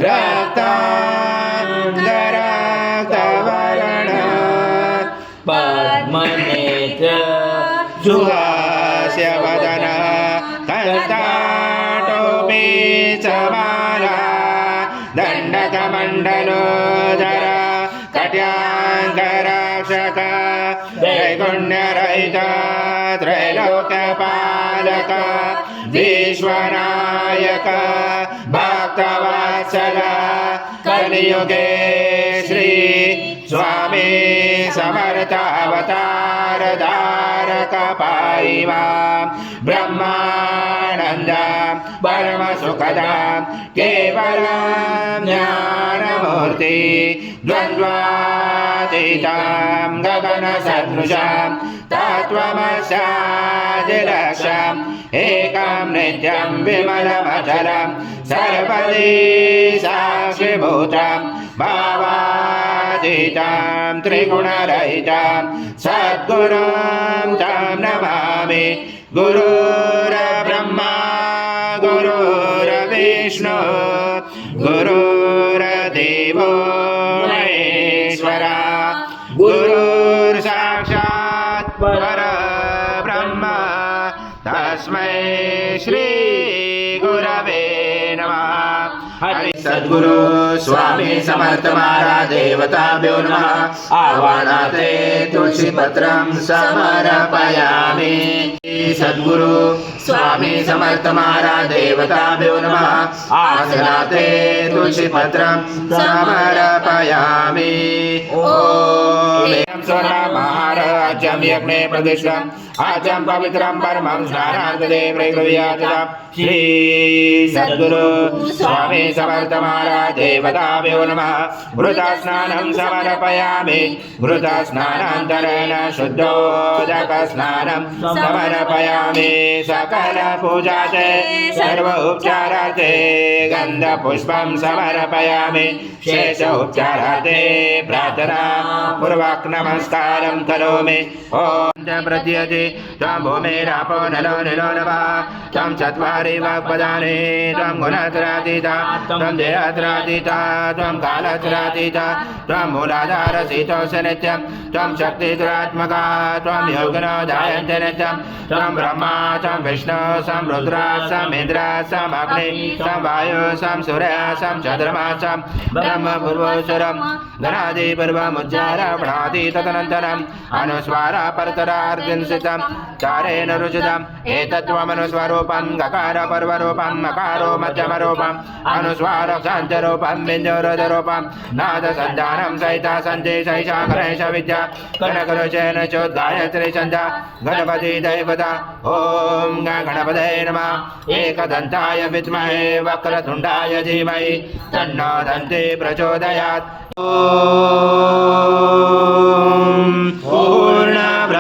रक्ताङ्गरक्तवर्ण पद्मनेत्र सुहास्य वदन कंठाटोपी समाला दण्डकमण्डलोदर कट्याङ्गरक्षक त्रैगुण्यरहित त्रैलोक्यपालक विश्वनायक भक्तवत्सल कलियुगे श्री स्वामी समर्थ अवतार धारक पाहि मां ब्रह्मानंद परम सुखदा केवलं ज्ञानमूर्ति द्वन्द्वातीतं गगन सदृशं तत्त्वमस्यादिलक्ष्यम् एकं नित्यं विमलमचलं सर्वदि साक्षिभूतं भावातीतं त्रिगुणरहितं सद्गुरुं तं नमामि गुरुर्ब्रह्मा गुरुर्विष्णु गुरुर्देवो महेश्वरा गुरुर्साक्षात् परब्रह्म तस्मै श्री गुरवे नमः। हरि सद्गुरु स्वामी समर्थ महाराज देवताभ्यो नमः। आह्वानाते तुलसी पत्रं समर्पयामि। सद्गुरु स्वामी समर्थ महाराज देवताभ्यो नमः। आसनाते तुलसी पत्रं समर्पयामि। ओम स्वर्णमहाराजं यज्ञे प्रतिष्ठम् आजं पवित्रं परमं स्नानान्तरे प्रगृह्यात् श्री सद्गुरु स्वामी समर्थ महाराज देवताभ्यो नमः। घृतस्नानं समर्पयामि। घृतस्नानान्तरेण शुद्धोदक स्नानं समर्पयामि। सकल पूजाते सर्व उपचारार्थे गन्धपुष्पं समर्पयामि। शेष उपचारार्थे प्रार्थना पूर्वक नमस्कारं करोमि। ओम प्रत्यति त्वं भूमिरापो नलो निलो नभः त्वं चत्वारि वाक्पदानि त्वं गुणत्रयातीता त्वं देहत्रयातीता त्वं कालत्रयातीता त्वं मूलाधारसितोऽसि नित्यं त्वं शक्तित्रयात्मका त्वं योगिनो ध्यायन्ति नित्यं त्वं ब्रह्मा त्वं विष्णु सं रुद्र सं इन्द्र सं अग्नि सं वायु सं सूर्य सं चन्द्रमा सं ब्रह्म पूर्वोत्तरं गणादिपूर्वमुच्चारणि तदनन्तरम् अनुस्वार परतरार्दिंसितं चारेण रुचितम् एतत्त्वमनुस्वरूपं गकार पर्वरूपं मकारो मध्यमरूपम् अनुस्वार शान्तरूपं बिन्दुरुदरूपं नादसन्धानं सहिता सन्ति सहिषा गणेश विद्या गणगरुचेन चोद्गायत्री छन्द गणपति दैवता। ॐ गणपतये नमः। एकदन्ताय विद्महे वक्रतुण्डाय धीमहि तन्नो दन्ती प्रचोदयात्।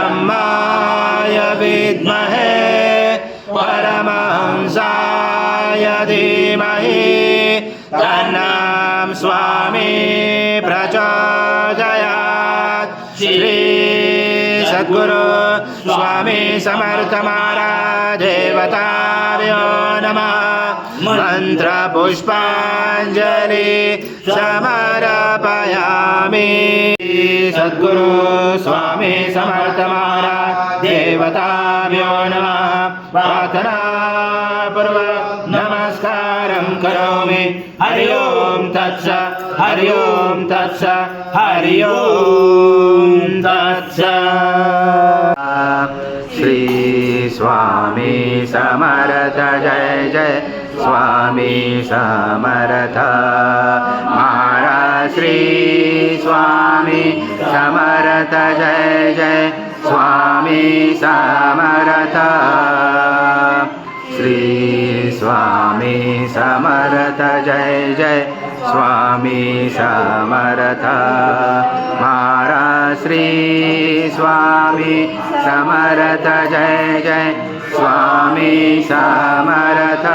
पूर्णब्रह्माय विद्महे परमहंसाय धीमहि तन्नः स्वामी प्रचोदयात्। श्री सद्गुरु स्वामी समर्थ महाराज देवताभ्यो नमः। मंत्र पुष्पांजलि समर्पयामि। सद्गुरु स्वामी समर्थ महाराज देवताभ्यो नमः। प्रार्थना पूर्वक नमस्कारं करोमि। हरि ओम तत्सत् हरि ओम तत्सत् हरि ओम तत्सत्। श्री स्वामी समर्थ जय जय स्वामी समर्थ महाराज। श्री स्वामी समर्थ जय जय स्वामी समर्थ। श्री स्वामी समर्थ जय जय स्वामी समर्थ महाराज। श्री स्वामी समर्थ जय जय स्वामी समर्थ।